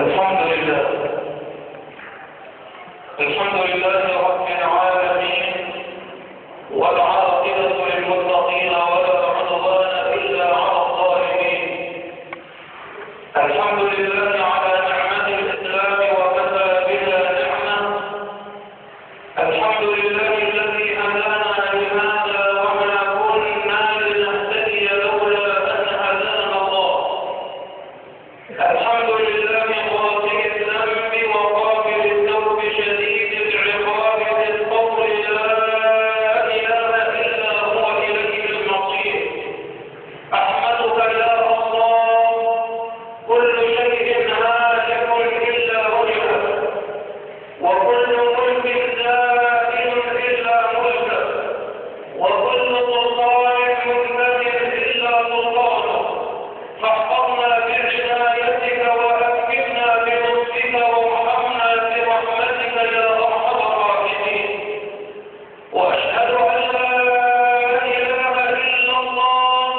الحمد لله الحمد لله رب العالمين، والعاقبة للمتقين ولا عدوان إلا على الظالمين. الحمد لله على نعمة الإسلام وكفى بها نعمة. الحمد لله الذي هدانا لهذا وما كنا لنهتدي لولا أن هدانا الله. الحمد لله غافر الذنب وقابل التوب شديد العقاب ذي القول لا إله إلا هو إليه المصير. أحمدك يا الله، كل شيء هالك إلا وجهك، وكل ملك زائل إلا ملكك، وكل سلطان منتهٍ إلا سلطانك. فاحفظنا بعنايتك وأكرمنا بلطفك وارحمنا برحمتك يا أرحم الراحمين. وأشهد أن لا إله إلا الله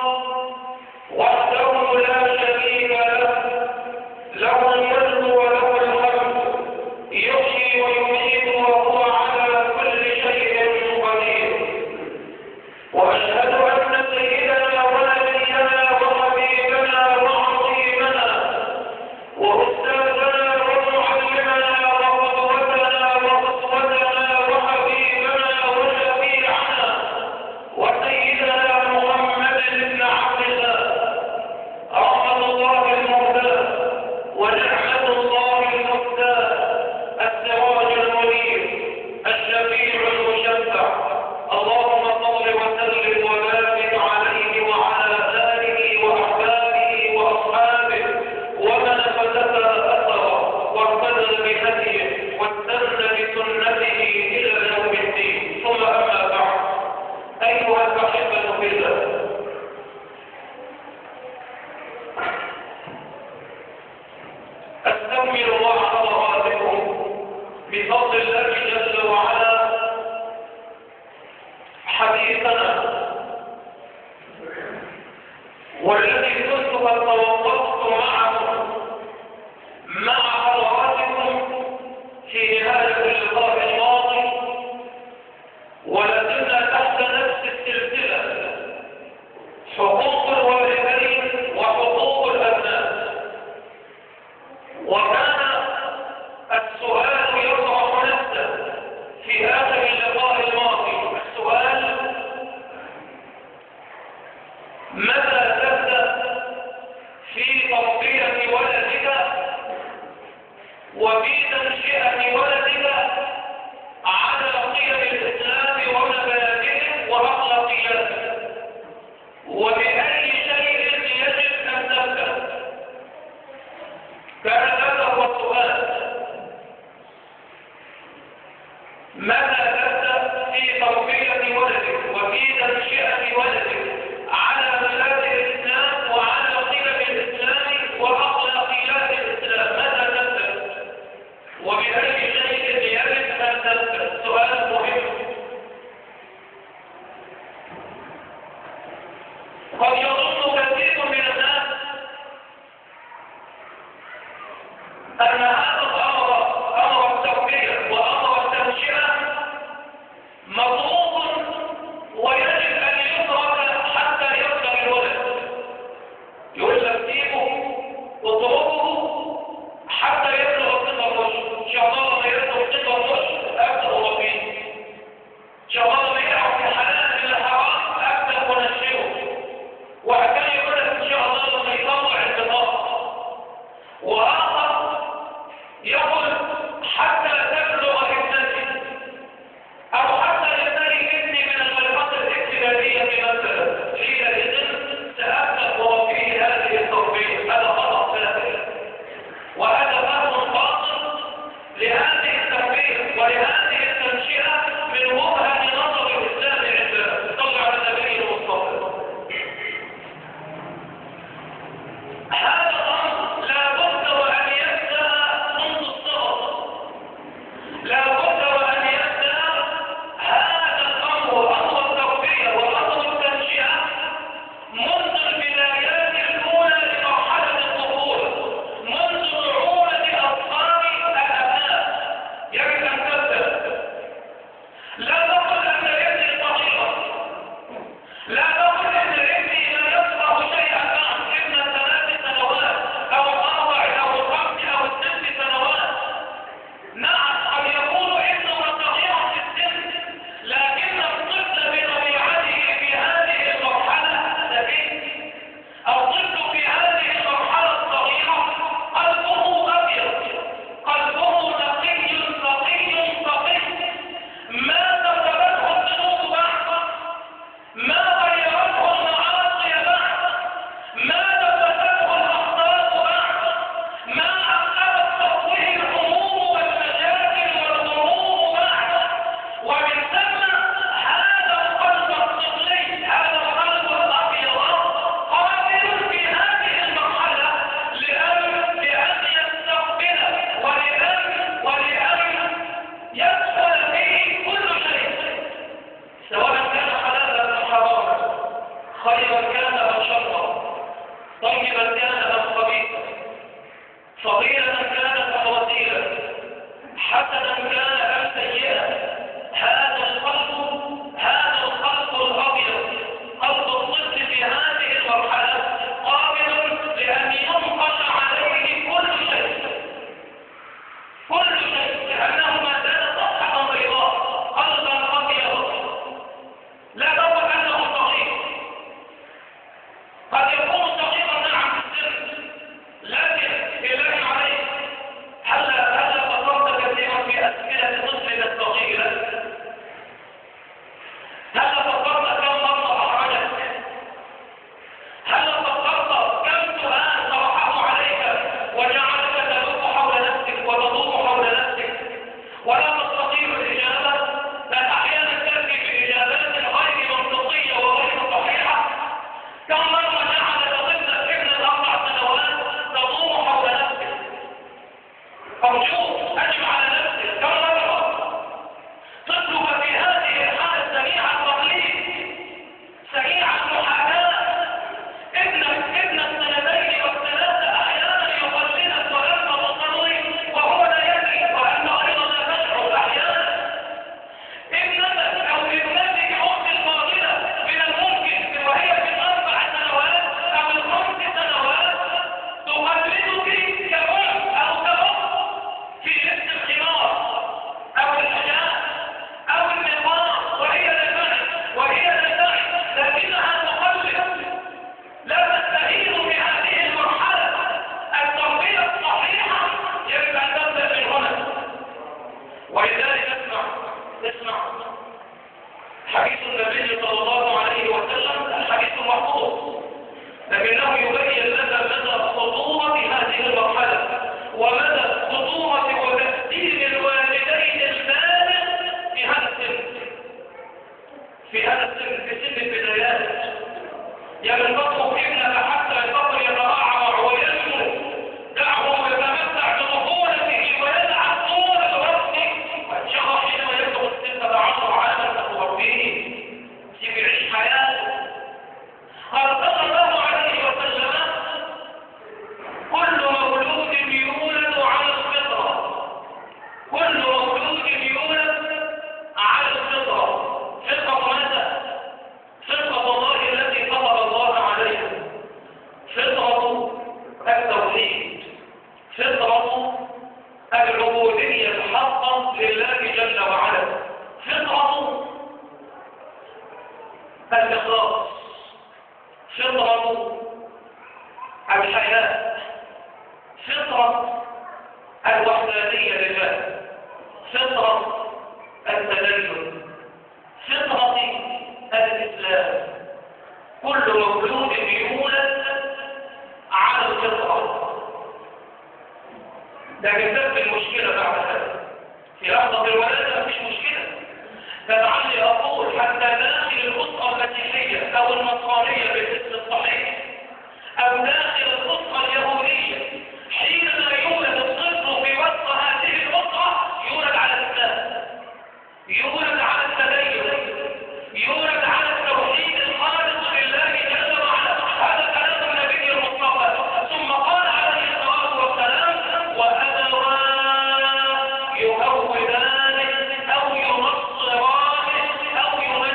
وحده لا شريك له، له الملك وله الحمد، يحيي ويميت وهو على كل شيء قدير. وأشهد أن سيدنا ونبينا وحبيبنا وعظيمنا وأستاذنا ومعلمنا وقدوتنا وأسوتنا وحبيبنا وشفيعنا وسيدنا محمد بن عبد الله، رحمة الله المهداة ونعمة الله المفتاة، السراج المنير، الشفيع المشفع. اللهم صل وسلم وبارك عليه وعلى آله وأحبابه وأصحابه ومن اقتفى أثره واهتدى بهديه واستنى بسنته إلى يوم الدين. ثم أما بعد، أيها الأحبة في الله، أستكمل الله حضراتكم بفضل الله جل وعلا حديثنا، والذي كنت قد توقفت مع حضراتكم في نهاية اللقاء الماضي، ولازلنا تحت نفس السلسلة: حقوق الوالدين وحقوق الأبناء. وكان السؤال يطرح نفسه في آخر اللقاء الماضي. السؤال: متى تبدأ في تربية ولدك وفي تنشئة ولدك على قيم الإسلام ومبادئه وأخلاقياته، وبأي شيء يجب أن تبدأ؟ كان هذا هو السؤال: متى تبدأ في تربية ولدك وفي تنشئة ولدك على مبادئ الإسلام وعلى قيم الإسلام وأخلاقيات الإسلام؟ متى تبدأ وبأي شيء يجب أن تبدأ؟ سؤال مهم. قد يظن كثير من الناس أن هذا الأمر، أمر التربية وأمر التنشئة، مطلوب ويجب أن يترك حتى يبلغ الولد. يقول لك سيبه واضربه حتى يبلغ سن الرشد. إن شاء الله لما يبلغ سن الرشد أبدأ أربيه. إن شاء الله لما يعرف الحلال من الحرام أبدأ أنشئه. وهكذا يقول لك إن شاء الله لما يطلع البطاقة. وآخر يقول حتى تبلغ ابنتي، أو حتى يبتلي ابني من الخلقات الابتدائية مثلا، حينئذ سأبدأ أربيه هذه التربية. هذا خطأ فادح، وهذا فهم باطل لهذه التربية ولهذه التنشئة من وجهة نظر خيرا كان أم شرا، طيبا كان أم خبيثا، فضيلة كانت أم وسيلة، حسنا كان أم سيئا. هذا القلب الأبيض، قلب الطفل في هذه المرحلة قابل لأن ينقش عليه كل شيء، لأنه ما زال صفحة بيضاء، قلبا أبيض لا دور أنه صغير. قد يكون صغيرا نعم في السن، لكن بالله عليك هل فكرت كثيرا في أسئلة طفلك الصغير؟ هل فكرت كم مرة أحرجك؟ هل فكرت كم سؤال طرحه عليك وجعلك تلف حول نفسك وتدور حول نفسك ولا تستطيع الإجابة؟ بل أحيانا تأتي بإجابات غير منطقية وغير صحيحة. كم مرة جعلك طفلك ابن 4 سنوات تدور حول نفسك؟ أرجوك أجب على نفسك، كم مرة طفلك في هذه الحالة سريع التقليد، سريع المحاكاة؟ ابن السنتين والثلاثة أحيانا يقلدك ولم تصلي وهو لا يدري وأنت أيضا لا تشعر أحيانا. ابنتك أو ابنتك أخت الفاضلة من الممكن وهي في 4 سنوات أو 5 سنوات تقلدك كأم أو كأخت في لبس الخمار أو الحجاب أو المنوار وهي لا تعي لكنها تقلد. لا تستهين بهذه المرحلة. التربية الصحيحة يجب أن تبدأ من هنا. ولذلك اسمع حديث النبي صلى الله عليه وسلم، الحديث محفوظ لكنه يبين لنا مدى خطورة هذه المرحلة ومدى خطورة وتأثير الوالدين البالغ في هذا السن، في سن البدايات. يعني تترك ابنك حتى الفطر يترعرع وينمو، دعه يتمتع بطفولته ويلعب طول الوقت، وان شاء الله حينما يبلغ 16 عاما ستربيه، سيب يعيش حياته. قال صلى الله عليه وسلم: كل مولود يولد على الفطرة، كل مولود يولد على الفطرة. فطرة ماذا؟ فطرة الله التي فطر الله عليها، فطرة التوحيد، فطرة العبودية الحقة لله جل وعلا، فطرة الإخلاص، فطرة الحياة، فطرة الوحدانية لله، فطرة التدين، فطرة الإسلام. كل مولود يولد على الفطرة. لكن تبقى المشكلة بعد هذا في لحظة الولادة مفيش مشكلة. فلعلي أقول حتى داخل الأسرة المسيحية أو النصرانية بالاسم الصحيح أو داخل الأسرة اليهودية، حينما يولد الطفل في وسط هذه الأسرة يولد على الإسلام، يولد على التدين، يولد على التوحيد الخالص لله جل وعلا. هذا كلام النبي المصطفى. ثم قال عليه الصلاة والسلام: وأبواه يهودانه أو ينصرانه أو يمجسانه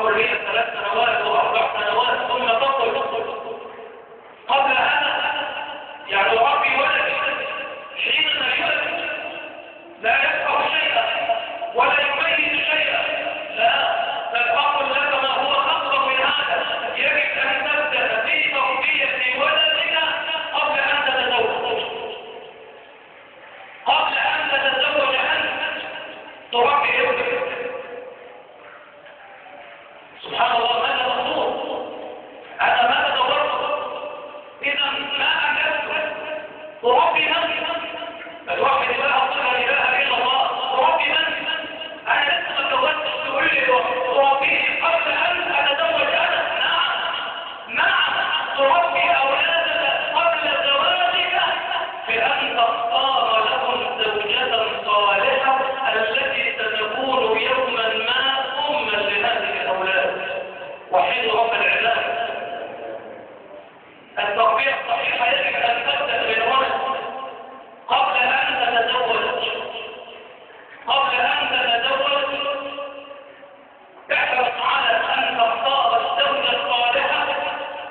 تقول هي 3 سنوات و4 سنوات ثم تقول قبل هذا يعني ربي ولدي حينما يولد لا يفقه شيئا ولا يميز شيئا، لا بل أقول لك ما هو أكبر من هذا. يجب أن تبدأ في تربية ولدك قبل أن تتزوج، قبل أن تتزوج أنت تربي ابنك. سبحان الله، هذا مطلوب. أنا ما تدورت إذا ما أجبت تربي نفسك. الواحد لا أقول لا إله إلا الله تربي نفسك. أنا لسه ما تزوجتش تقول لي تربيه قبل أن أتزوج أنا. نعم تربي أولادك قبل زواجك بأن تختار لهم زوجة صالحة التي ستكون يوما ما أما لهذه الأولاد وحين رب العباد. التربية الصحيحة يجب أن تبدأ بالولد قبل أن تتزوج. قبل أن تتزوج احرص على أن تختار الزوجة الصالحة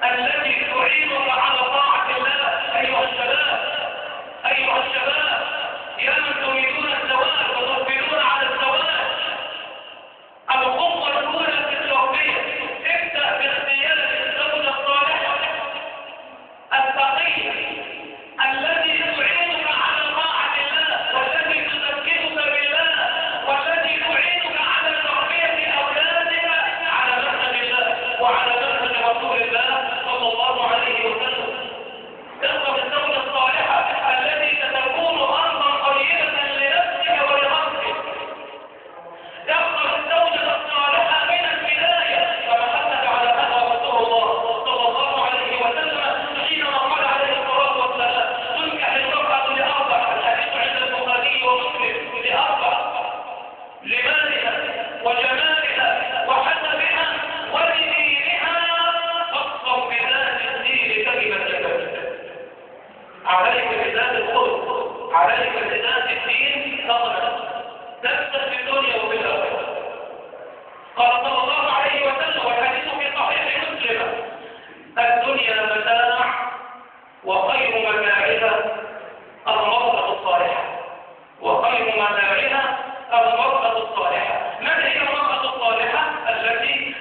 التي تعينك على طاعة الله. أيها الشباب يا من تريدون الزواج وتقبلون على الزواج، الخطوة الأولى في التربية ابدأ باختيار الزوجة الصالحة التقية التي تعينك على طاعة الله والتي تذكرك بالله والتي تعينك على تربية أولادك على منهج الله وعلى منهج رسول الله صلى الله عليه وسلم. اختر الزوجة الصالحة التي ستكون أرضا طيبة لنفسك ولغيرك. اختر الزوجة الصالحة من البداية كما حدث على هذا رسول الله صلى الله عليه وسلم حينما قال عليه الصلاة والسلام تنكح المرأة لأربع. الحديث عند البخاري ومسلم لأربع: لمالها وجمالها وحسبها ولدينها. فاصبر بذات الدين كلمة لك. عليك بذات الخلق، عليك بذات الدين نظرا تكسب في الدنيا وفي الآخرة. قال صلى الله عليه وسلم والحديث في صحيح مسلم: الدنيا متاع وخير متاعها المرأة الصالحة. وخير متاعها المرأة الصالحة. من هي المرأة الصالحة؟ التي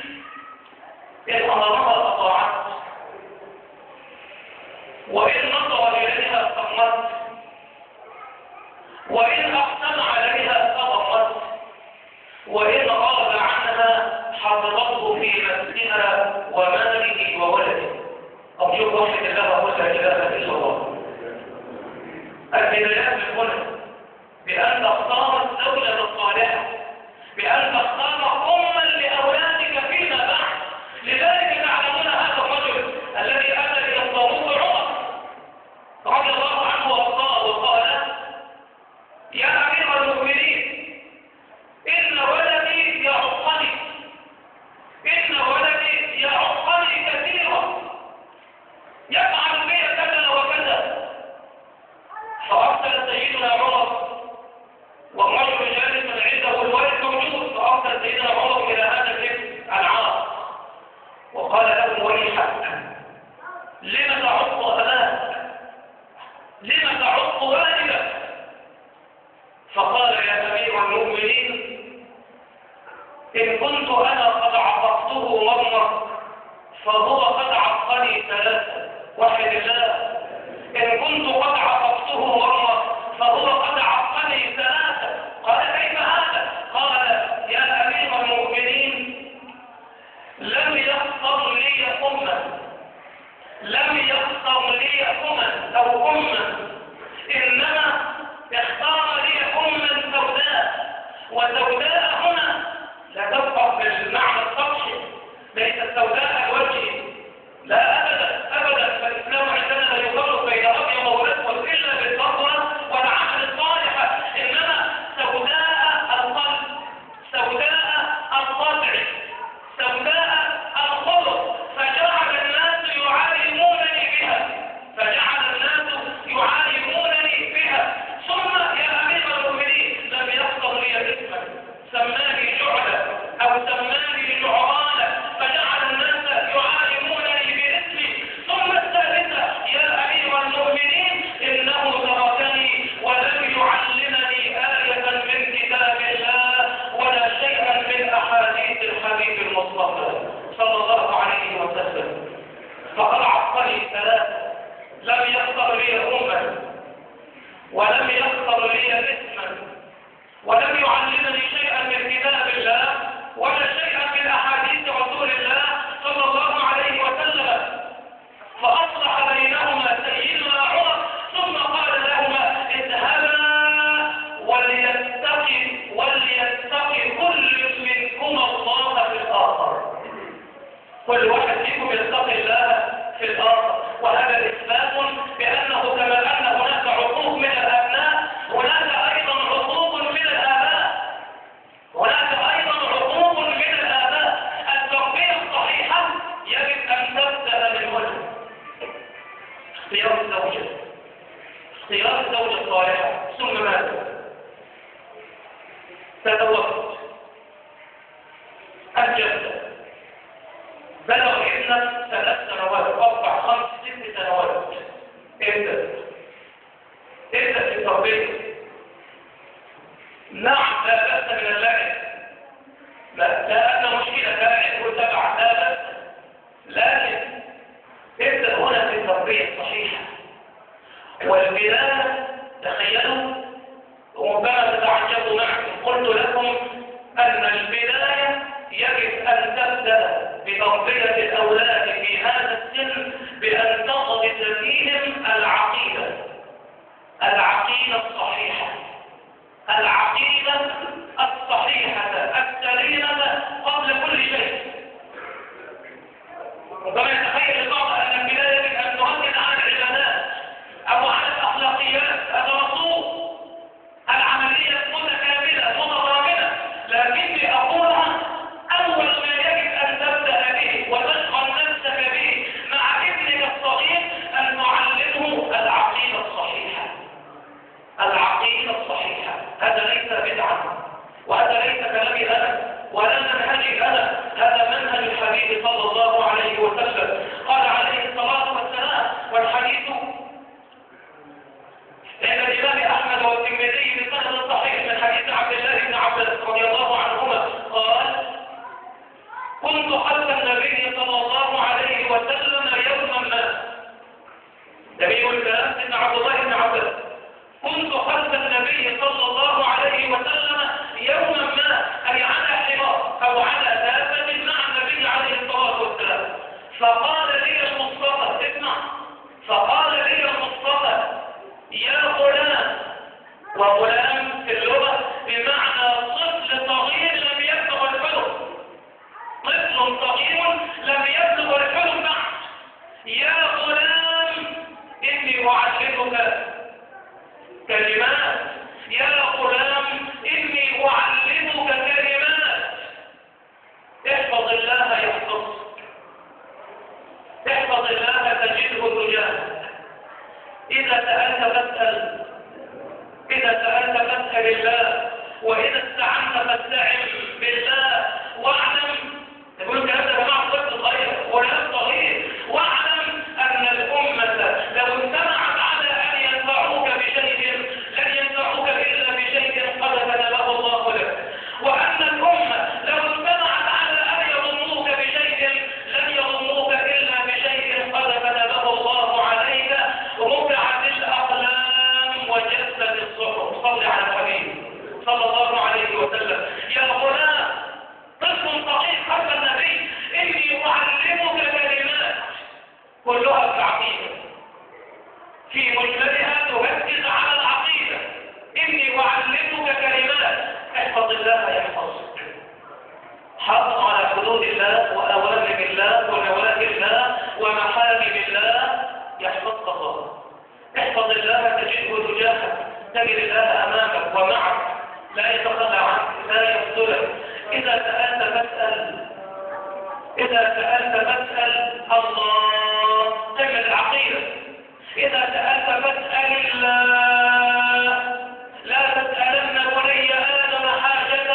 إن أمرها أطاعت وإن نظر إليها صمت وإن أحسن عليها أغفت وإن غاب عنها حفظته في نفسها وماله وولده. أرجوك وحد الله ولا إله إلا الله. البدايات من هنا بأن تختار الزوجة الصالحة، بأن تختار أما لأولادك فيما بعد. لذلك تعلمون هذا الرجل الذي أتى إلى الطاغوت عمر رضي الله عنه وارضاه وقال: يا أمير المؤمنين إن ولدي يعقني، إن ولدي يعقني كثيرا، يفعل بي كذا وكذا. فأرسل سيدنا عمر والرجل جالس عنده الولد موجود، فأرسل سيدنا عمر إلى هذا الابن العاص وقال له: ويحك، لم تعق أباك؟ لم تعق والدك؟ فقال: يا أمير المؤمنين إن كنت أنا قد عققته مرة فهو قد عقني 3. وحد الله. إن كنت قد عققته مرة فهو قد عقني 3. قال: كيف هذا؟ قال: يا أمير المؤمنين لم يختر لي أمة، لم يختر لي أمة أو أمة، إنما اختار لي أمة سوداء. وسوداء هنا لا تفقط بالمعنى السطحي، ليست سوداء الوجه، لا أبدا أبدا. فالإسلام عندنا لا يفرق بين أبيض وأسود إلا يختر لي اسما ولم يعلمني شيئا من كتاب الله ولا شيئا من أحاديث رسول الله صلى الله عليه وسلم، فأصلح بينهما سيدنا عمر ثم قال لهما اذهبا وليتقي كل منكما الله في الآخر. كل واحد فيكم يتقي الله في الآخر، وهذا إثبات بأنه كما أن هناك عقوق من الأبناء هناك أيضا عقوق من الآباء. التربية الصحيحة يجب أن تبدأ من هنا. اختيار الزوجة الصالحة، ثم ماذا؟ تزوجت، أنجبت، بلغ ابنك 3 سنوات 4 5 6 سنوات، ابدأ في التربية. نعم لا بأس من اللعب، لا أدنى مشكلة، لاعب وتبع لا بأس، لكن ابدأ هنا في التربية الصحيحة. والبداية تخيلوا، وربما تتعجبوا معكم، قلت لكم أن البداية يجب أن تبدأ بتربية الأولاد في هذا السن بأن تغرس فيهم العقيدة الصحيحة، العقيدة الصحيحة السليمة قبل كل شيء. ربما يتخيل البعض أن البداية يجب أن تركز على العبادات أو على الأخلاقيات، هذا مطلوب، العملية متكاملة متضامنة، لكني أقولها أول ما يجب أن تبدأ به وتشغل نفسك به مع ابنك الصغير أن تعلمه العقيدة الصحيحة. هذا ليس بدعة، وهذا ليس كلامي أنا ولا منهجي أنا، هذا منهج الحبيب صلى الله عليه وسلم. قال عليه الصلاة والسلام، والحديث عند الإمام أحمد والترمذي بسند صحيح من حديث عبد الله بن عباس رضي الله عنهما قال: كنت خلف النبي صلى الله عليه وسلم يوما ما. نبي الكلام سيدنا عبد الله بن عباس: كنت خلف النبي صلى الله عليه وسلم يوما ما، أي على حمار أو على دابة مع النبي عليه الصلاة والسلام، فقال لي المصطفى، اسمع، فقال لي المصطفى: يا غلام. وغلام في اللغة بمعنى طفل صغير لم يبلغ الحلم، طفل صغير لم يبلغ الحلم بعد. يا غلام إني أعلمك كلمات، يا غلام إني أعلمك كلمات، احفظ الله يحفظك، احفظ الله تجده تجاهك. إذا سألت فاسأل الله، وإذا استعنت فاستعن بالله، واعلم، يقول الكلام ده يا جماعة طفل صغير غلام صغير، واعلم أن الأمة لو اجتمعت على أن ينفعوك بشيء لن ينفعوك إلا بشيء قد كتبه الله لك، وأن الأمة لو اجتمعت على أن يضموك بشيء لن يضموك إلا بشيء قد كتبه الله عليك، رفعت الأقلام وجفت الصحف. صل على الحبيب صلى الله عليه وسلم. يا غلام، طفل صغير خلف النبي: إني أعلمك كلمات، كلها في العقيدة، في مجملها تركز على العقيدة. إني أعلمك كلمات، احفظ الله يحفظك، حافظ على حدود الله وأوامر الله ونواهي الله ومحارم الله، يحفظك الله. احفظ الله تجده تجاهك، تجد الله أمامك ومعك، لا يتخلى عنك، لا يفضلك. إذا سألت فاسأل الله، تجد العقيدة. إذا سألت فاسأل الله، لا تسألن بني آدم حاجة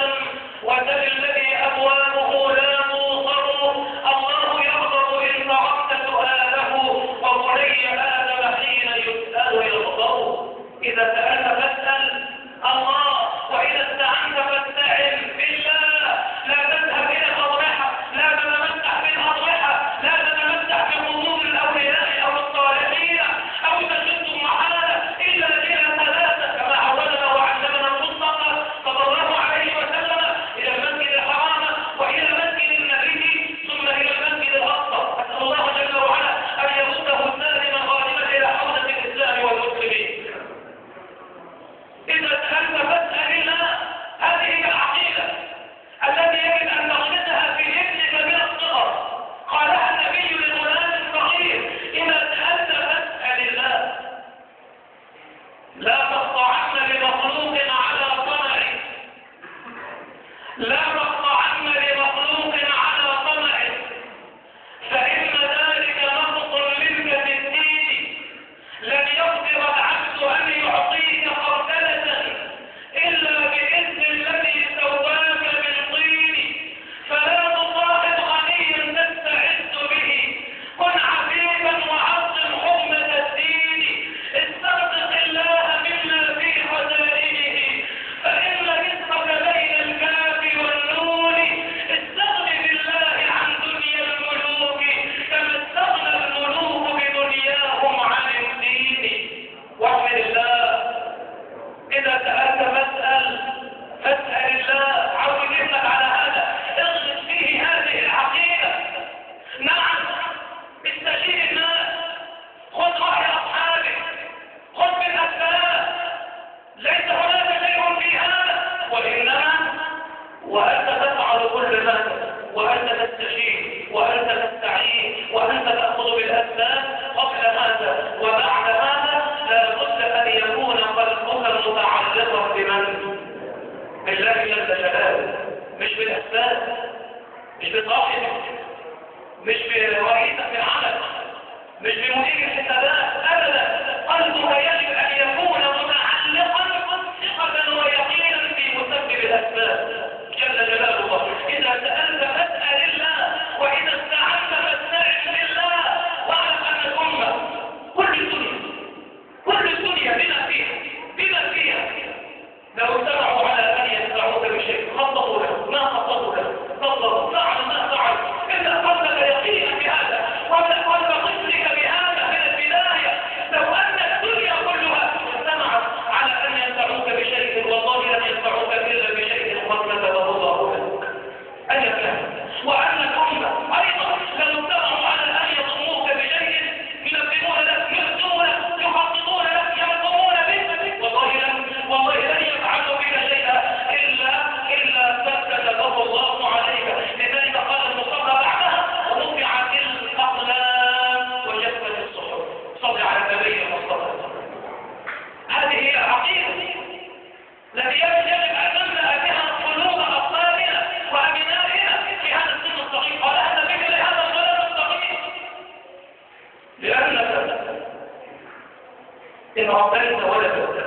وسل الذي أبوابه لا توصل، الله يغضب إن تركت سؤاله، وبني آدم حين يسأل يغضب. إذا سألت فاسأل الله، وإذا استعنت فاستعن بالله. لا تذهب إلى الأضرحة، لا تتمسح بالأضرحة، لا تتمسح بقبور الأولياء أو الصالحين، أو تشد محالة إلا إلى إذا سألت فاسأل الله. هذه هي العقيدة التي يجب أن نغرسها في ابنك من الصغر. قالها النبي لغلام صغير: إذا سألت فاسأل الله. لا تخضعن لمخلوق على طمع، لا تخضعن لمخلوق على طمع، فإن ذلك نقص منك في الدين. لن يقدر العبد أن يعطيك خردلة إلا بإذن الذي سواك بالطين. فلا تصاحب غنيا تستعز به، كن عفيفا وعظم حكمة الدين. استرزق الله مما في خزائنه، فإن رزقك بين الكاف والنون. استغن بالله عن دنيا الملوك كما استغنى الملوك بدنياهم عن الدين. واحمد الله. إذا سألت فاسأل الله. عود ابنك على هذا، اغرس فيه هذه العقيدة. نعم، استشير الناس، خذ رأي أصحابك، خذ بالأسباب، ليس هناك شيء في هذا، وإنما وأنت تفعل كل هذا، وأنت تستشير، وأنت تستعين، وأنت تأخذ بالأسباب قبل هذا وبعد هذا. لا بد أن يكون قلبك متعلقا بمن؟ بالله جل جلاله، مش بالأسباب، مش بصاحبك، مش برئيسك في العمل، مش بمدير الحسابات، أبدا. قلبك يجب أن يكون متعلقا ثقة ويقينا في مسبب الأسباب جل جلاله. إذا سألت فاسأل الله، وإذا استعنت فاستعن بالله. واعلم أن الأمة كل الدنيا بما فيها لو اجتمعوا على أن ينفعوك بشيء خططوا له، ما خططوا له، خططوا فعلوا ما فعلوا. إذا قلبك يقينا بهذا وابدأ قلب طفلك بهذا من البداية. لو أن الدنيا كلها اجتمعت على أن ينفعوك بشيء، والله لن ينفعوك إلا بشيء قد كتبه الله لك. أن يفهم. وأن الأمة أيضا لو اجتمعوا على أن يضموك بشيء، ينبهون لك، يهدون لك، يخططون لك، يرقمون بك، والله لن يفعلوا بك شيئا إلا كتبه الله عليك. لذلك قال المصطفى بعدها: ورفعت الأقلام وجفت الصحف. صل على النبي المصطفى. هذه هي العقيدة التي يجب أن نملأ بها قلوب أطفالنا وأبنائنا في هذا السن الصغير. قالها النبي لهذا الغلام الصغير: لأنك إن ربيت ولدك،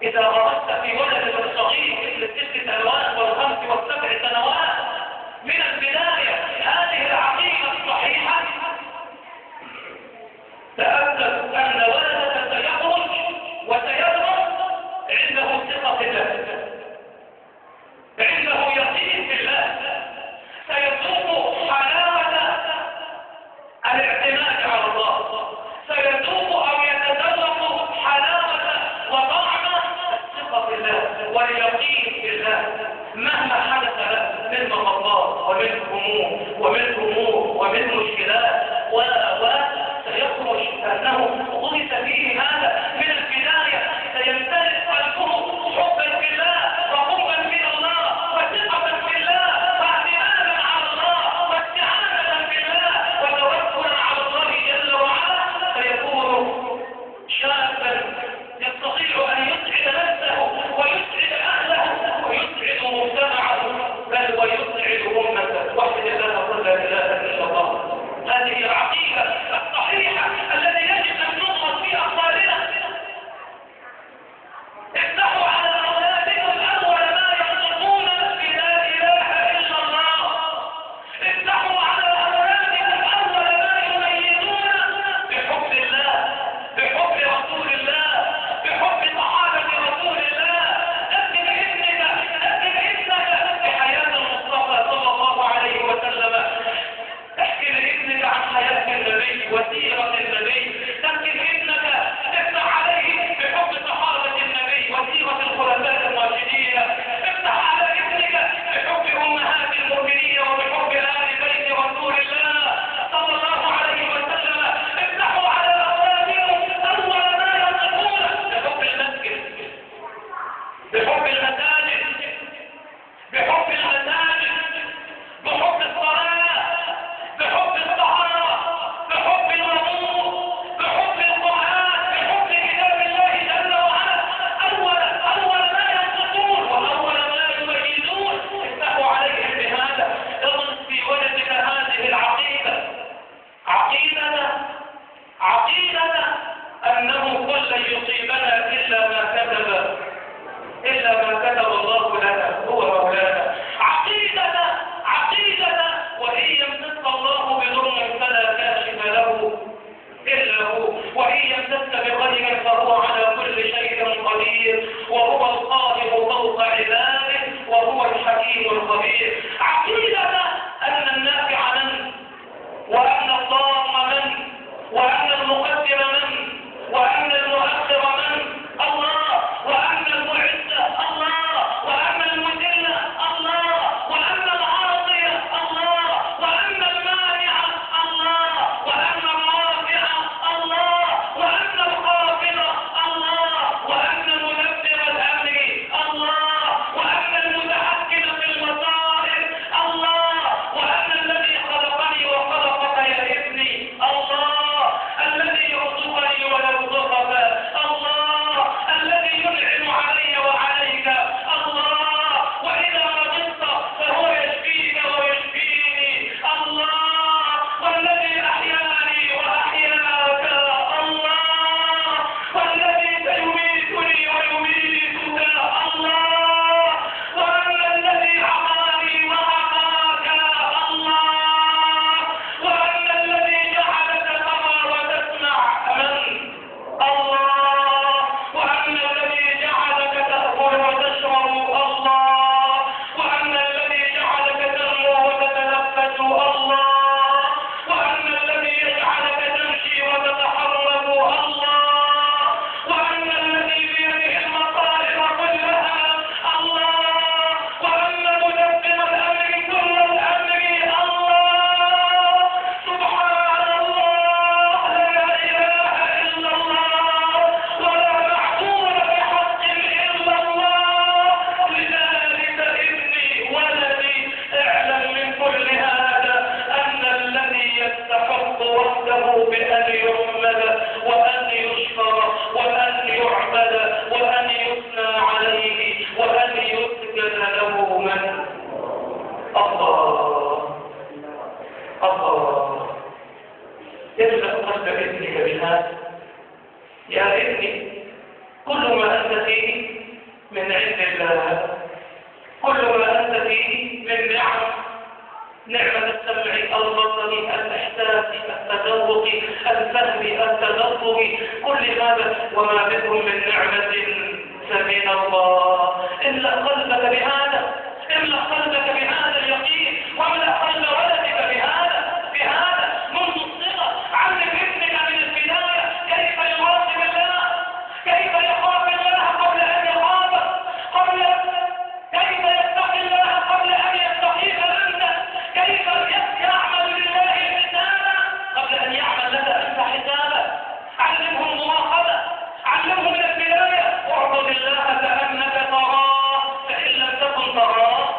إذا غرست في ولدك الصغير مثل 6 سنوات و5 و7 سنوات من البداية هذه العقيدة الصحيحة، تأكد أن ولدك سيخرج وسيدرس عنده ثقة في الله، عنده يقين في الله، سيذوق حلاوة الاعتماد على الله، سيذوق أو يتذوق حلاوة وطعم الثقة في الله واليقين في الله مهما حدث له من مطبات ومن هموم ومن هموم ومن مشكلات سيخرج أنه غرس فيه هذا من البداية. سيمتلئ قلبه حبا في الله وحبا في الله وثقة في الله واعتمادا على الله واستعانة بالله وتوكلا على الله جل وعلا. فيكون شابا يستطيع أن يسعد نفسه ويسعد أهله ويسعد مجتمعه، بل ويسعد أمته. وحد الله قل لا إله إلا الله. هذه العقيدة الصحيحة التي يجب أن نضغط في أطفالنا. وهو القاهر فوق عباده وهو الحكيم الخبير. عقيدة أن النافع من، وأن الضار من، وأن المقدم من، وأن المؤخر من، الله، وأن المعز الله، وأن المذل الله، وأن العاطي الله، وأن المانع الله، وأن الرافع الله، وأن الخافض الله، وأن مدبر الأمر الله، وأن المتحكم في المصائب الله، وأن الذي خلقني وخلقك يا ابني الله، الذي يرزقني ويرزقك الله، الذي ينعم علي وعليك الله، وإذا مرضت فهو يشفيك ويشفيني الله، والذي أحياني وأحياك الله، والذي سيميتني ويميتك الله، وأن الذي عقاني وعقاك الله، وأن الذي جعلك ترى وتسمع من الله، وأن الذي جعلك تأكل وتشرب الله، وأن الذي جعلك تنمو وتتنفس الله، وأن الذي يجعلك تمشي وتتحرك الله، وأن الذي بيده المصائب كلها الله، وأن مدبر الأمر كل الأمر الله. سبحان الله، لا إله إلا الله، ولا معبود بحق إلا الله. لذلك ابني ولدي اعلم من كل هذا أن الذي يستحق وحده بأن يحمد وأن يشكر وأن يعبد وأن يثنى عليه وأن يسجد له من؟ الله. الله. يملأ قلب ابنك بهذا. يا ابني، كل ما أنت فيه من عند الله، كل ما أنت فيه من نعمة السمع، البصر، الإحساس، التذوق، الفهم، التدبر، كل هذا وما بكم من نعمة فمن الله. املأ قلبك بهذا، املأ قلبك بهذا اليقين، واملأ قلب ولدك بهذا منذ الصغر. علم ابنك من البداية كيف يراقب الله، كيف يخاف الله قبل أن يخافه، كيف يتقي الله قبل أن يتقيك أنت، كيف يعمل لله حسابا قبل أن يعمل لك أنت حسابا. علمه المراقبة، علمه من البداية اعبد الله كأنك تراه، فإن لم تكن تراه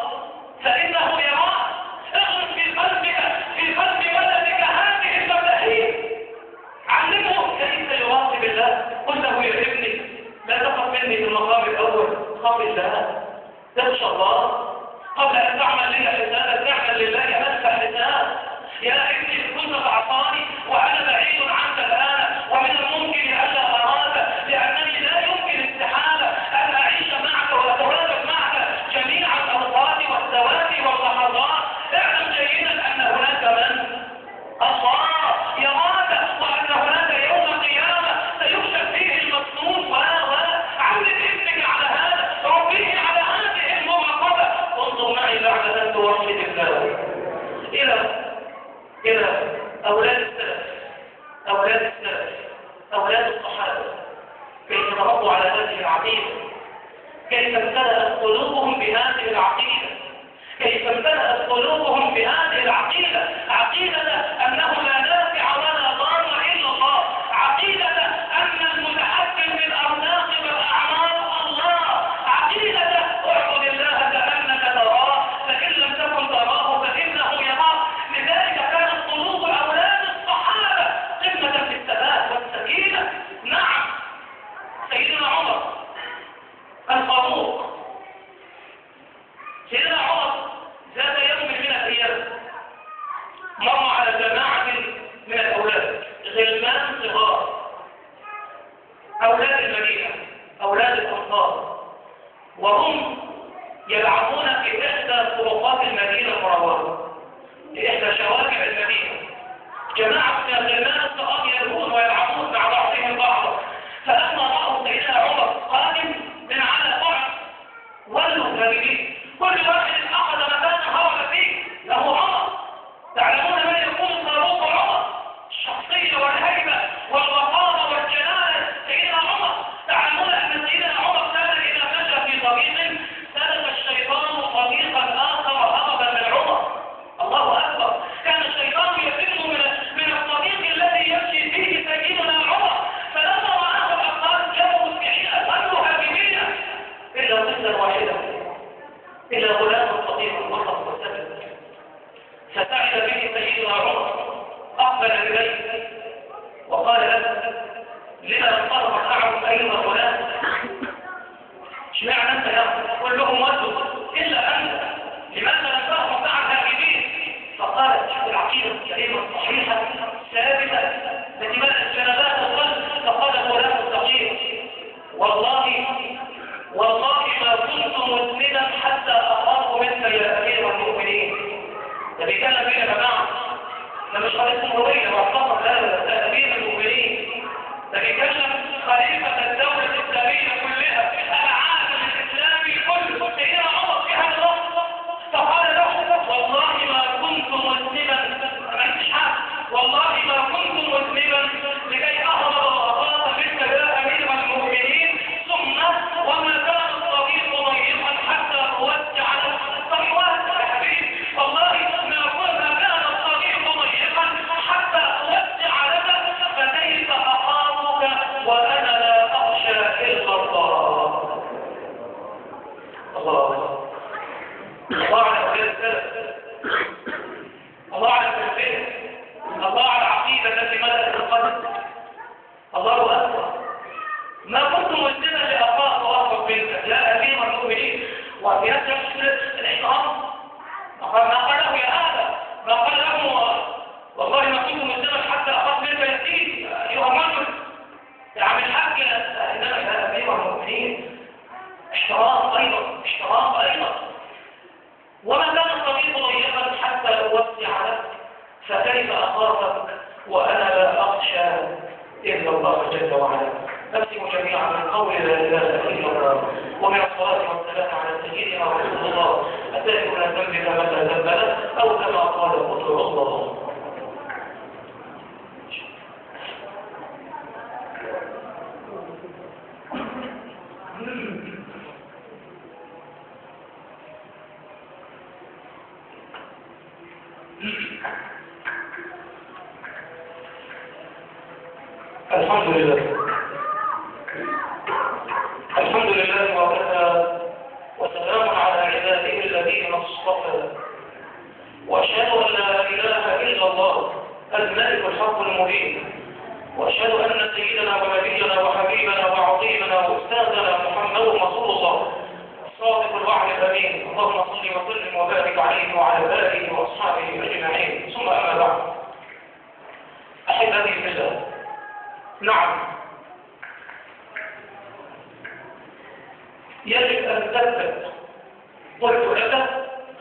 فإنه يراك. اغرس في قلبك، في قلب ولدك هذه المفاهيم. علمه كيف يراقب الله. قل له يا ابني لا تخف مني في المقام الأول، خاف الله، تخشى الله قبل أن تعمل لي حسابا، تعمل لله أنت حساب. يا ابني كنت تعصاني وأنا بعيد عنك الآن، ومن الممكن ألا أراك، لأنني لا يمكن استحالة أن أعيش معك وأتواجد معك جميع الأوقات والثوات واللحظات. اعلم جيدا أن هناك من؟ الله يراك، وأن هناك يوم القيامة سيكشف فيه المصنوع. علم ابنك على هذا، ربيه على هذه المراقبة. انظر معي بعد أن توحد الله إلى أولاد السلف، أولاد الصحابة، كيف تربوا على هذه العقيدة، كيف امتلأت قلوبهم بهذه العقيدة، كيف امتلأت قلوبهم بهذه العقيدة. عقيدة أنه لا نافع ولا ضار إلا الله، عقيدة أن المتحكم في الأرزاق والأعمار الله، عقيدة اعبد الله كأنك تراه، فإن لم تكن تراه فإنه يراك. لذلك كانت قلوب أولاد الصحابة قمة في الثبات والسكينة. نعم، سيدنا عمر الفاروق، سيدنا عمر ذات يوم من الأيام مر على جماعة من الأولاد، غلمان صغار، أولاد المدينة، أولاد الأنصار، وهم يلعبون في إحدى طرقات المدينة المنورة، في إحدى شوارع المدينة. جماعة من الغلمان الصغار يلعبون ويلعبون مع بعضهم بعضا. فلما رأوا سيدنا عمر قادم من على بعد ولوا كاذبين. كل واحد أخذ مكانه هرب فيه له عمر. تعلمون من يكون صاروخ عمر؟ الشخصية والهيبة والوقار والجلالة سيدنا عمر. تعلمون أن سيدنا عمر كان إذا مشى في طريق سلك الشيطان طريقا آخر هربا من عمر. الله أكبر. كان الشيطان يفر من الطريق الذي يمشي فيه سيدنا عمر. فلما رآه الأبطال جاءوا مسكحين ظلوا هاجمين إلا طفلا واحدا، إلا غلام صغير وسط وسجد. فسعد به سيدنا عمر، أقبل إليه وقال له: لما انطلق معهم أيها الغلام؟ اشمعنى أنت يا أخي؟ كلهم ودوا إلا أنت، لماذا لم ترفع مع الهاجمين؟ فقال: العقيدة الكريمة الصحيحة ثابتة التي ملأت جنبات القلب. فقال الغلام الصغير: والله ما كنت مذنبا حتى أخاف منك يا أمير المؤمنين. ده بيتكلم فيه يا جماعة، ده مش خليفة الجمهورية معتصم، لا، ده أمير المؤمنين. ده بيتكلم خليفة الدولة الإسلامية كلها، العالم الإسلامي كله، سيدنا عمر في هذا الوقت. فقال له: والله ما كنت مذنبا، ما عنديش حق، والله ما كنت مذنبا لكي أهرب وأخاف منك يا أمير المؤمنين. ثم وما كان الطريق ضيقا حتى أوسع على الصحوات يا حبيبي. والله ما كان الطريق ضيقا حتى أوسع لك، فكيف أخافك وأنا لا أخشى إلا الله. الله على خير السلف، الله على التوفيق، الله على العقيدة التي ملأت القلب. الله أكبر. ما كنت مذنبا لأخاف وأخاف منك يا أمير المؤمنين. وفي نفس الاحترام ما قاله يا هذا، ما قال له: والله ما كنت مذنبا حتى أخاف منك يا سيدي أيها الرجل يا عم الحاج. إنما يا أمير المؤمنين احترام أيضا. وما كان الطريق ضيقا حتى أوسع لك، فكيف أخافك وأنا لا أخشى إلا الله جل وعلا. نسلم جميعا من قول لا إله إلا الله ومن الصلاة والسلام على سيدنا رسول الله التائب من الذنب كما لا ذنب له، أو كما قال قدر الله. الحمد لله وكفى، وسلام على عباده الذين اصطفى، واشهد ان لا اله الا الله الملك الحق المبين، واشهد ان سيدنا ونبينا وحبيبنا وعظيمنا واستاذنا محمد رسول الله الصادق الوعد الامين. اللهم صل وسلم وبارك عليه وعلى اله واصحابه اجمعين، ثم اما بعد. احبتي في الله، نعم، يجب أن تثبت. قلت لك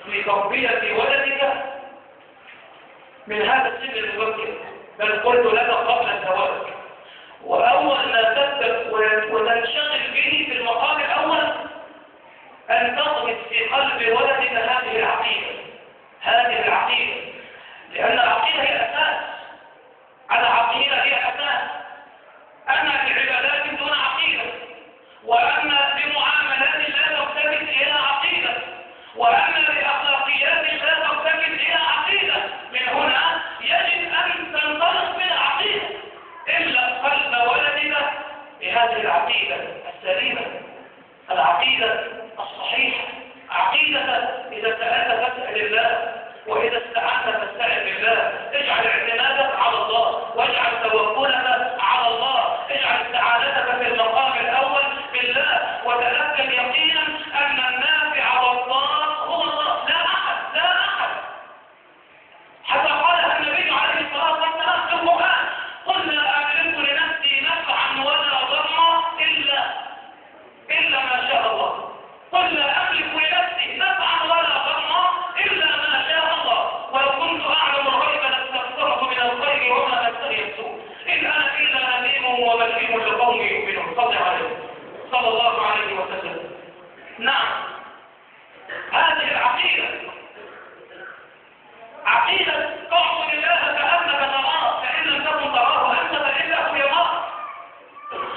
في تربية ولدك من هذا السن المبكر، بل قلت لك قبل الزواج. وأول ما تثبت وتنشغل به في المقام الأول أن تضبط في قلب ولدك هذه العقيدة، لأن العقيدة هي الأساس. العقيدة هي الأساس. أما بعبادات دون عقيدة، وأما بمعاملات لا ترتكز إلى عقيدة، وأما بأخلاقيات لا ترتكز إلى عقيدة. من هنا يجب أن تنطلق بالعقيدة، إلا قلب ولدك بهذه العقيدة السليمة، العقيدة الصحيحة، عقيدة إذا سألت فاسأل الله، وإذا استعنت فاستعن بالله. اجعل اعتمادك على الله، واجعل توكلك على الله، اجعل استعانتك في المقام الأول بالله، وتأكد يقينا أن النافع والضار هو الله، لا أحد. حتى قالها النبي عليه الصلاة والسلام في القرآن: قل لا أملك لنفسي نفعا ولا ضرا إلا ما شاء الله. قل لا أملك لنفسي نفعا ولا ضرا إلا ما شاء الله، ولو كنت أعلم الغيب لاستكثرت من الخير وما مسني السوء، إن أنا نعم، هذه العقيدة عقيدة تعبد الله كأنك تراه، فإن لم تكن تراه أنت فإنه يراك.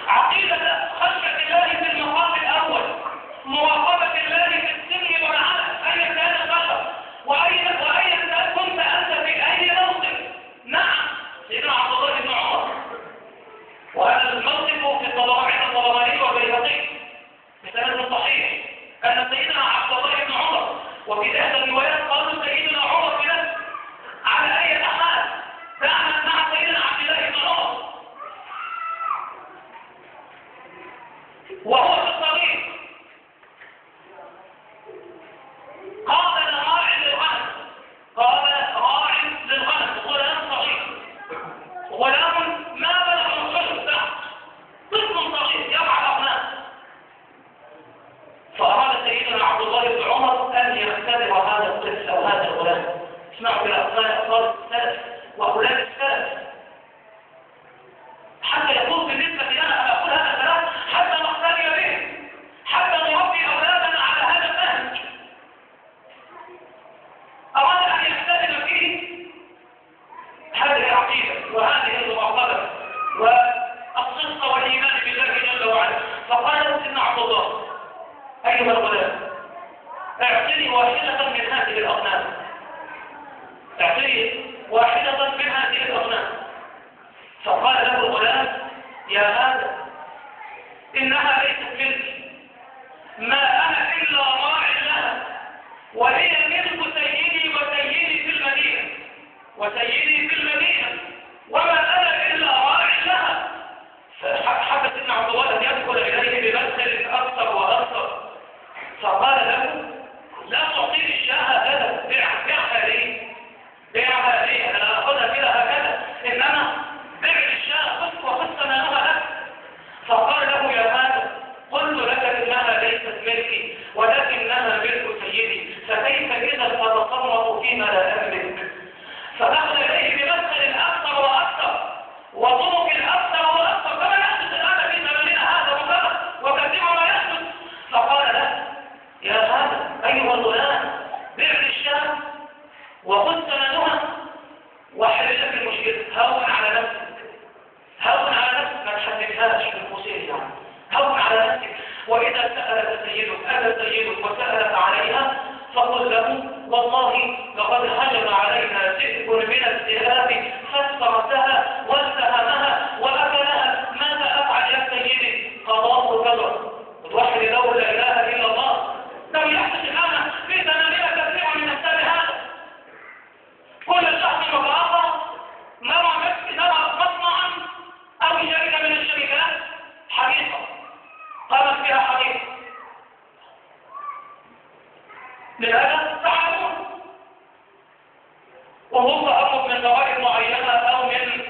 عقيدة خشية الله في المقام الأول، مراقبة الله في السر والعلن، أيا كان البشر وأيا كنت أنت في أي موطن. نعم، سيدنا عبد الله بن عمر، وهذا الموقف في الطبراني والبيهقي بسند صحيح، أن سيدنا عبد الله بن عمر، وفي إحدى الروايات قالوا سيدنا عمر بنفسه على أي حال دعنا مع سيدنا عبد الله بن عمر وهو في الطريق، قال راع للغنم، غلام صغير، غلام ما بلغ الحلم، طفل صغير يرعى الأغنام. فأراد سيدنا عبد الله بن عمر أن يختبر هذا الطفل أو هذا الغلام. اسمعوا إلى أطفال السلف وأولاد السلف حتى يكون بالنسبة لنا أن أقول هذا الكلام حتى نقتدي به، حتى نربي أولادنا على هذا النهج. أراد أن يختبر فيه هذه العقيدة وهذه المراقبة والصدق والإيمان بالله جل وعلا. فقال له سيدنا عبد الله: أيها الغلام، اعطني واحدة من هذه الأغنام، اعطني واحدة من هذه الأغنام. فقال له الغلام: يا هذا، إنها ليست ملكي، ما أنا إلا راع لها، وهي ملك سيدي في المدينة، وما أنا إلا راع لها. فحب سيدنا عبد الله أن يدخل إليه بمدخل أكثر وأكثر، فقال له: لا تعطيني الشاة هكذا، بيعها لي، أنا أخذها كده هكذا، إنما بيع الشاة وخذ ثمنها لك. فقال له: يا هذا، قلت لك إنها ليست ملكي ولكنها ملك سيدي، فكيف إذا أتصرف فيما لا أملك؟ فدخل إليه بمدخل أكثر وأكثر وطرق أكثر وأكثر، كما يحدث الآن في زماننا هذا وكثير ما يحدث. فقال له: يا هذا أيها الغلام، بيع الشاة وخذ ثمنها وحل لك المشكلة. هون على نفسك، ما تحدثهاش في القصير، يعني هون على نفسك. وإذا سألك سيدك وسألك عليها فقل له: والله لقد هجم علينا ذئب من الذئاب فاسترسها والتهمها وأكلها، ماذا أفعل يا سيدي؟ قضاء قدر. وتوحد له لا إله إلا الله. لو يحدث الآن في زماننا كثير من أمثال هذا، كل شخص وآخر نرى مصنعا أو شركة من الشركات حديثة قامت فيها حديث، لهذا تعلمون، وهم تأخذ من نواحي معينة أو من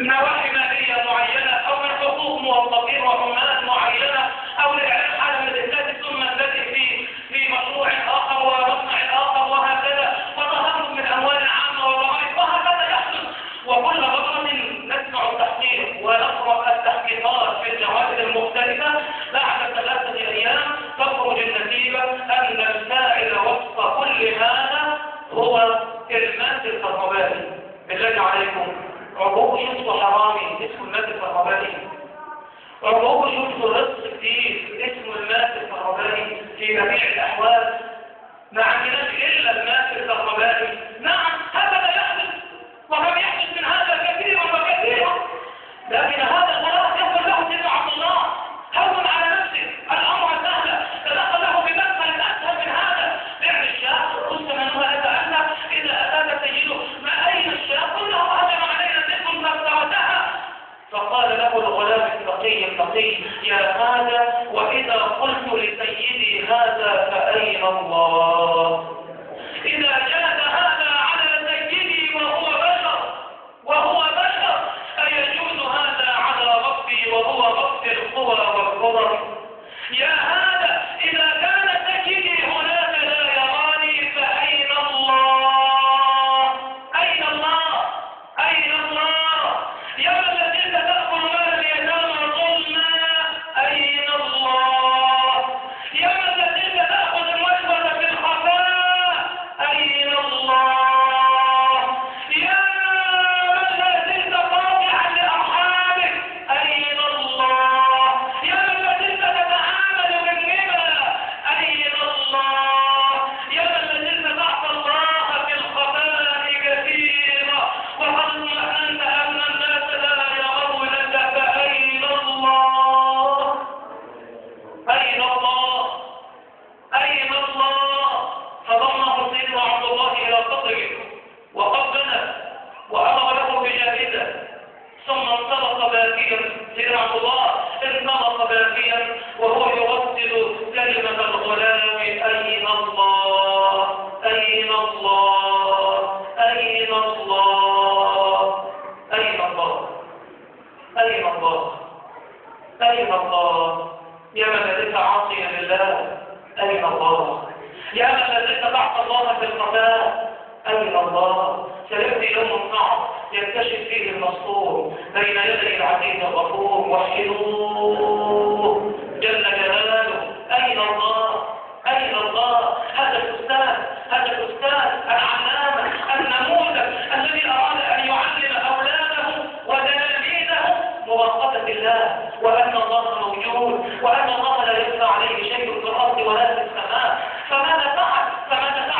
نواحي مالية معينة أو من حقوق موظفين وعمال معينة أو لإعلان حالة من الإنتاج ثم الذي في مشروع آخر ومصنع آخر وهكذا، وتهرب من أموال عامة وضرائب وهكذا يحدث. وكل مرة نسمع التحقيق ونقرأ التحقيقات في الجوائز المختلفة، بعد 3 أيام تخرج النتيجة أن الفاعل وسط كل هذا هو الماس الكهربائي. بالله عليكم، عقوق شفت حرامي اسمه الماس الكهربائي، عقوق شفت رزق كتير اسمه الماس الكهربائي. في جميع الأحوال ما عندناش إلا الماس الكهربائي. نعم، هذا يحدث، وكم يحدث من هذا كثيرا وكثيرا، لكن هذا خلاص يقول له سيدنا عبد الله: هون على نفسك، الأمر سهل، تدخل له بمدخل أسهل من هذا، بيع الشاة خذ ثمنها لك أنت، إذا أتاك سيده ما أين الشاة؟ قل له: هجم علينا ذئب فافترسها. فقال له الغلام التقي: يا هذا، وإذا قلت لسيدي هذا فأين الله؟ إذا جاز هذا على سيدي وهو بشر أيجوز هذا على ربي وهو رب القوى والقدر؟ يا هذا، إذا كان سيدي هناك لا يراني فأين الله؟ أين الله؟ أين الله؟ يا الذين تأكل مال اليتامى ظلما، أين الله؟ عاصيا لله، أين الله؟ يا من لازلت تحت الله في الخفاء، أين الله؟ سيأتي يوم صعب يكتشف فيه المسطور بين يدي العزيز الغفور، وحدوه جل جلاله، أين الله؟ أين الله؟ هذا الأستاذ العلامة النموذج الذي أراد أن يعلم أولاده وتلاميذه مراقبة الله، وأن الله موجود، وأن الله لا يخفى عليه شيء في الأرض ولا في السماء. فماذا فعل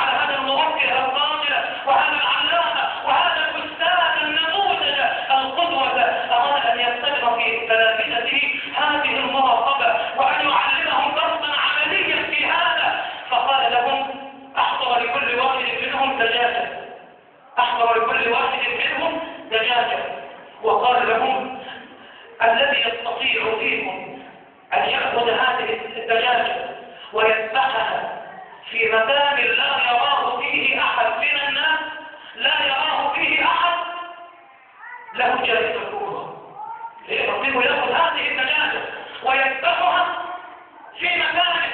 هذا المربي الفاضل وهذا العلامة وهذا الأستاذ النموذج القدوة؟ أراد أن يستمر في تلاميذه هذه المراقبة وأن يعلمهم درسا عمليا في هذا. فقال لهم: أحضر لكل واحد منهم دجاجة، وقال لهم: الذي يستطيع فيكم أن يأخذ هذه الدجاجة ويذبحها في مكان لا يراه فيه أحد من الناس، له جائزة كبرى. يستطيع يأخذ هذه الدجاجة ويذبحها في مكان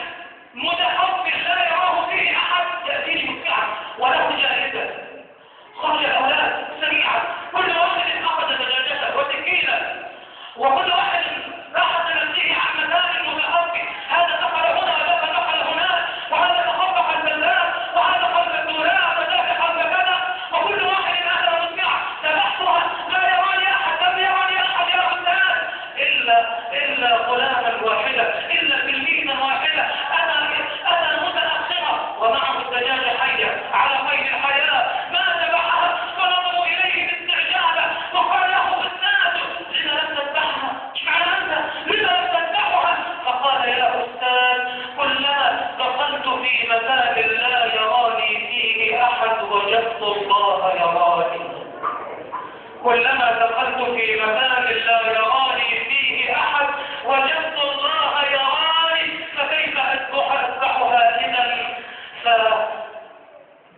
متحف لا يراه فيه أحد، يأتيه مسرعا وله جائزة. خرج الأولاد سريعا، كل واحد أخذ دجاجته وسكينة، وكل واحد أخذ نفسه عن مكان متحف. هذا دخل هنا وهذا دخل هناك، وهذا تخبط البلاد، وهذا قلب الدولاب، وذاك قلب كذا، وكل واحد أخذ مسرعا. ذبحتها لا يراني أحد، لم يراني أحد يا أستاذ إلا غلاما واحدا، إلا تلميذا واحدا. أنا متأخرة ومعه الدجاجة حية على قيد الحياة. ما ذبحها فنظروا إليه باستعجاب وقال له: أستاذ، لما لم تذبحها؟ اشمعنى أنت؟ لما لم تذبحها؟ فقال: يا أستاذ، كلما دخلت في مكان لا يراني فيه أحد وجدت الله يراني. كلما دخلت في مكان لا يراني فيه أحد وجدت الله يراني، فكيف أذبحها إذا؟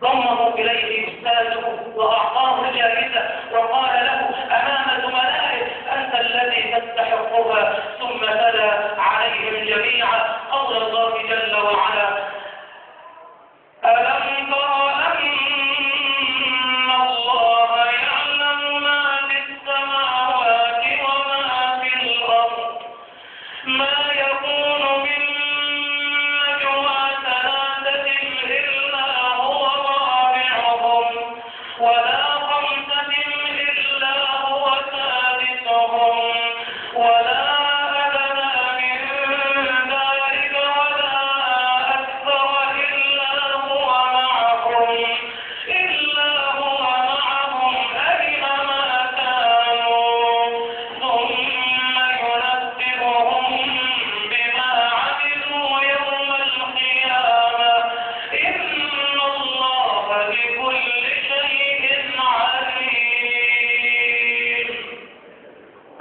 فضمه إليه أستاذه وأعطاه الجائزة وقال له أمام زملائه: أنت الذي تستحقها. ثم تلا عليهم جميعا قول الله جل وعلا: ألم تر أن الله يعلم ما في السماوات وما في الأرض، ما يكون من نجوى ثلاثة إلا هو رابعهم، ولا خمسة إلا هو سادسهم، ولا أدنى من ذلك ولا أكثر إلا هو معهم أينما كانوا، ثم ينبئهم بما عملوا يوم القيامة، إن الله بكل شيء عليم.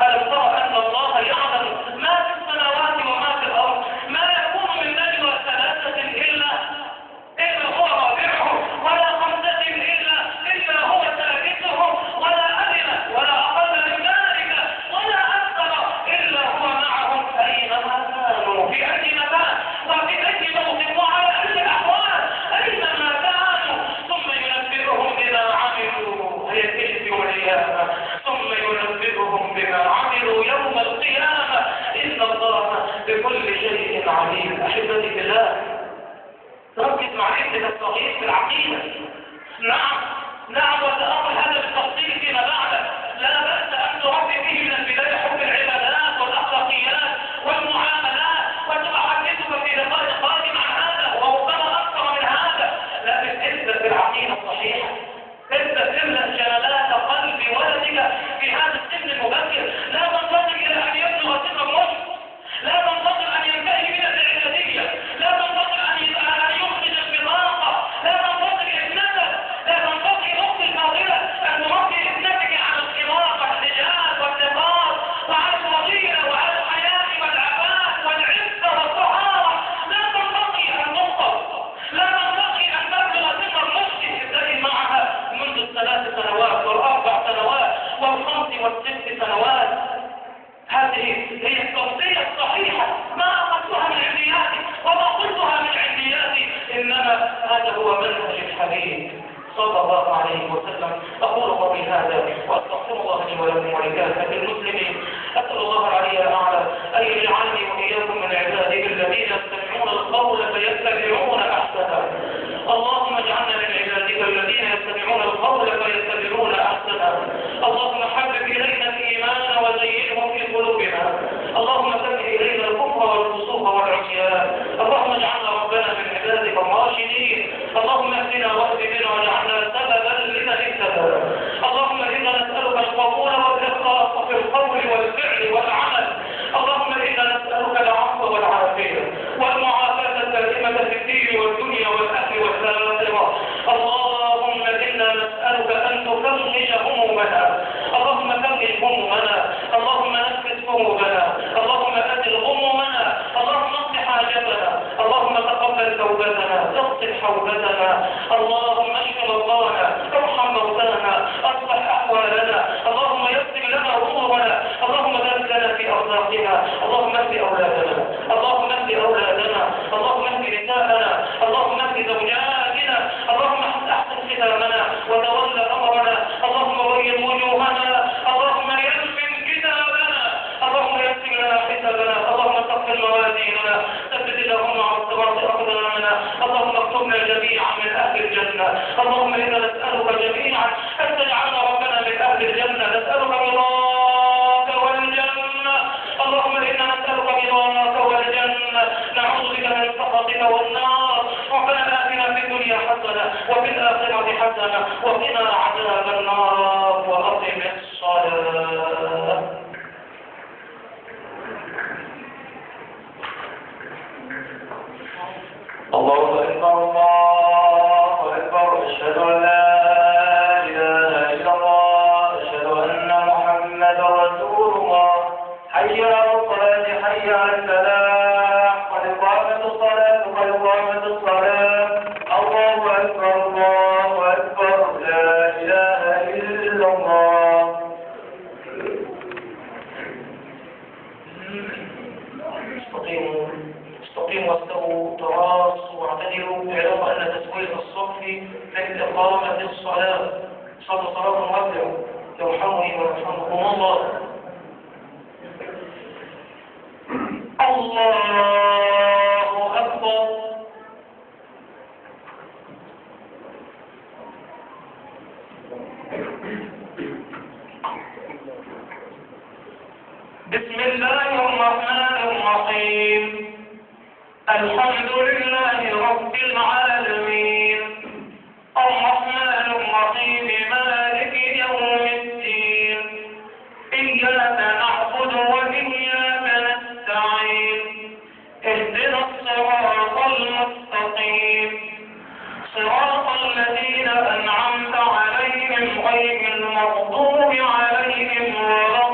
ألم تر أن الله يعلم ما في السماوات وما في الأرض، ما يكون من نجوى ثلاثة إلا هو رابعهم، ولا خمسة إلا هو سادسهم، ولا أدنى ولا أقل من ذلك ولا أكثر إلا هو معهم أينما كانوا، في أي مكان وفي أي موطن وعلى أي الأحوال أينما كانوا. ثم ينبئهم بما عملوا، هي تجد يوم القيامة، ثم ينبئهم بما عملوا يوم القيامة، إن الله بكل شيء عليم. أحبتي بالله، ركز مع ابنك الصغير في العقيدة. نعم، وسأقول هذا بالتفصيل فيما بعد. لا بأس أن تربي فيه من البداية حب العبادات والأخلاقيات والمعاملات، وسأحدثك في لقاء قادم عن هذا وربما أكثر من هذا. لكن ابدأ بالعقيدة الصحيحة، املأ جلالات قلب ولدك في هذا السن المبكر. لا تنتظر إلى أن يبلغ سن الرشد، لا تنتظر أن ينتهي من الإعدادية، لا تنتظر أن يخرج البطاقة، لا تنتظر ابنتك، لا تنتظر أختي الفاضلة أن تربي ابنتك على القراءة والحجاب الحبيب صلى الله عليه وسلم. أقول قولي هذا وأستغفر الله لي ولكم ولكافة المسلمين. أسأل الله العلي الأعلى أن يجعلني وإياكم من عباده الذين يستمعون القول فيتبعون أحسنه. اللهم اجعلنا من عبادك الذين يستمعون القول فيتبعون أحسنه. اللهم حبب إلينا الإيمان وزينه في قلوبنا. اللهم كره إلينا الكفر والفسوق والعصيان. اللهم اجعلنا ربنا من عبادك الراشدين. اللهم اهدنا واهد بنا واجعلنا سببا لمن اهتدى. اللهم إنا نسألك القبول والإخلاص في القول والفعل والعمل. اللهم إنا نسألك العفو والعافية والمعافاة الدائمة في الدين والدنيا والأهل والآخرة. اللهم إنا نسألك أن تفرج همومنا. اللهم فرج همومنا. اللهم نفس همومنا. اللهم أزل غمومنا. اللهم اقض حاجتنا. اللهم تقبل توبتنا. اغسل حوبتنا. اللهم اشف مرضانا. ارحم موتانا. اصلح احوالنا. اللهم يسر لنا امورنا. اللهم بارك لنا في ارزاقنا. اللهم اهد اولادنا. اللهم اهد اولادنا. اللهم اهد نساءنا. اللهم اهد زوجاتنا. اللهم احسن ختامنا وتولى امرنا. اللهم بيض وجوهنا. اللهم يمن كتابنا. اللهم يسر لنا حسابنا. اللهم تغفر موازيننا. ثبت اللهم على الصراط اقدامنا. اللهم اكتبنا جميعا من اهل الجنه. اللهم انا نسالك جميعا ان تجعلنا ربنا من اهل الجنه. نسالك رضاك والجنه. اللهم انا نسالك رضاك والجنه. نعوذ بك من سخطك والنار. ربنا آتنا في الدنيا حسنه وفي الاخره حسنه وقنا عذاب النار. واقم الصلاه. الله أكبر الله أكبر. أشهد أن لا إله إلا الله. أشهد أن محمدا رسول الله. حي على الصلاة حي على الفلاح. قد قامت الصلاة قد قامت الصلاة. الله أكبر الله أكبر. لا إله إلا الله. استقيموا واستووا تراصوا واعتدلوا. اعلموا ان تسويه الصف من اقامه الصلاه. صلوا صلاه وارجعوا. يرحمني ويرحمكم الله. الله اكبر. بسم الله الرحمن الرحيم. الحمد لله رب العالمين. الرحمن الرحيم مالك يوم الدين. إياك نعبد وإياك نستعين. اهدنا الصراط المستقيم. صراط الذين أنعمت عليهم غير المغضوب عليهم ولا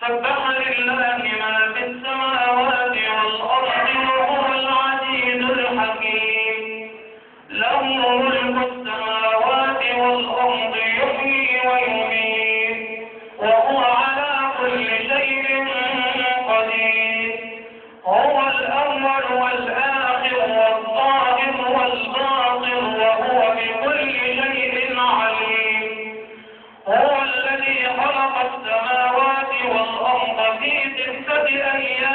سبح لله ما في السماوات والأرض وهو العزيز الحكيم. له ملك السماوات والأرض يحيي ويميت وهو على كل شيء قدير. هو الأول والآخر والظاهر والباطن وهو بكل شيء عليم. هو الذي خلق السماوات والأرض في 6 أيام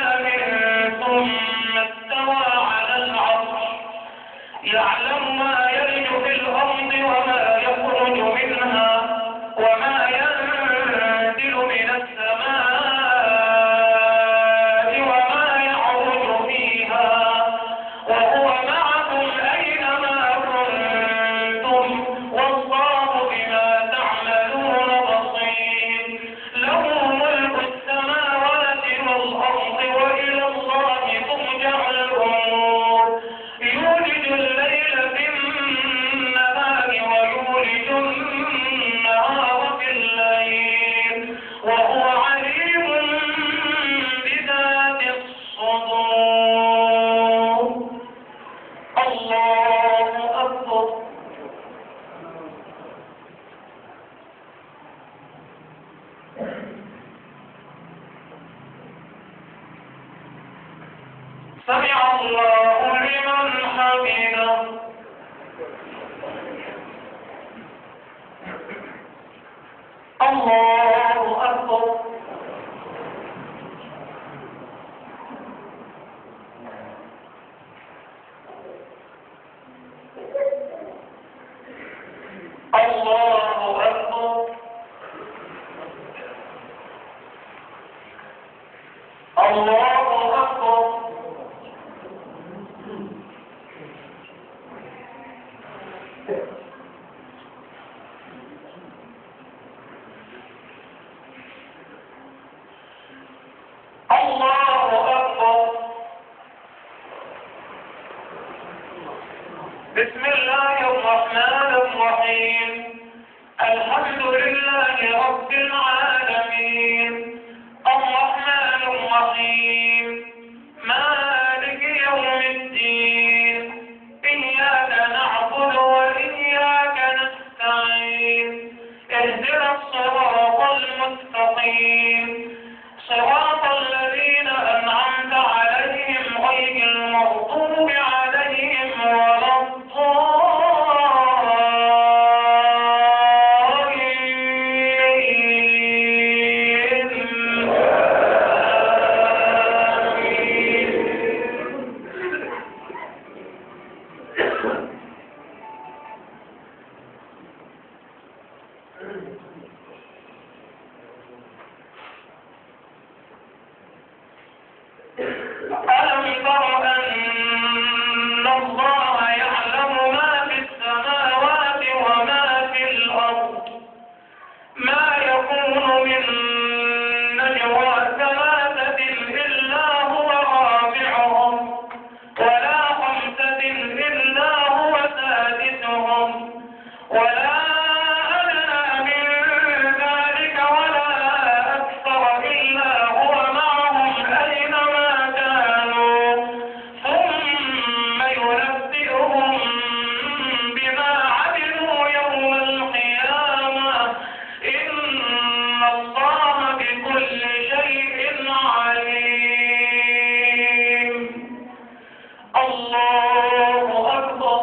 سمع الله لمن حمده. الله أكبر. الله أكبر. الله أكبر. الله أكبر. بسم الله الرحمن الرحيم. الحمد لله رب العالمين الرحمن الرحيم مالك يوم الدين إياك نعبد وإياك نستعين اهدنا الصراط المستقيم صراط الذين أنعمت عليهم غير المغضوب عليهم ولا ألم تر أن الله يعلم ما في السماوات وما في الأرض ما يكون من نجوى ثلاثة إلا هو رابعهم ولا خمسة إلا هو سادسهم ولا أدنى من ذلك ولا أكثر إلا هو معهم أينما كانوا ثم ينبئهم بما عملوا يوم القيامة إن الله بكل شيء عليم. الله أكبر.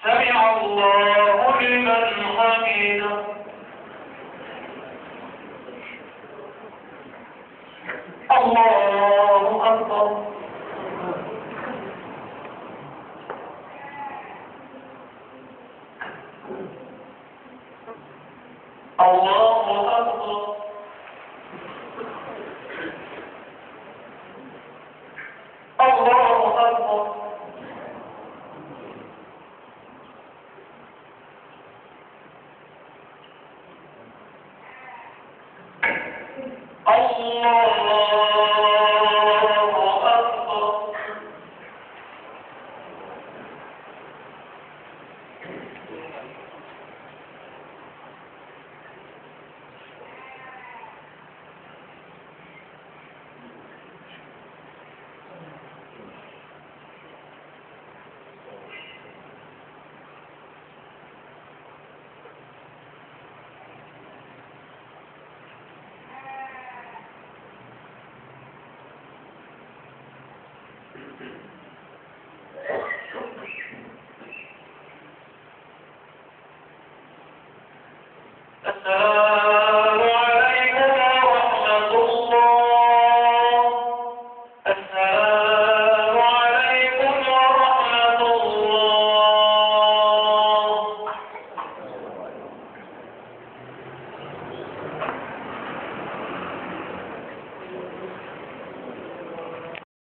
سمع الله لمن حمده. الله أكبر. الله أكبر. الله أكبر. الله أكبر. السلام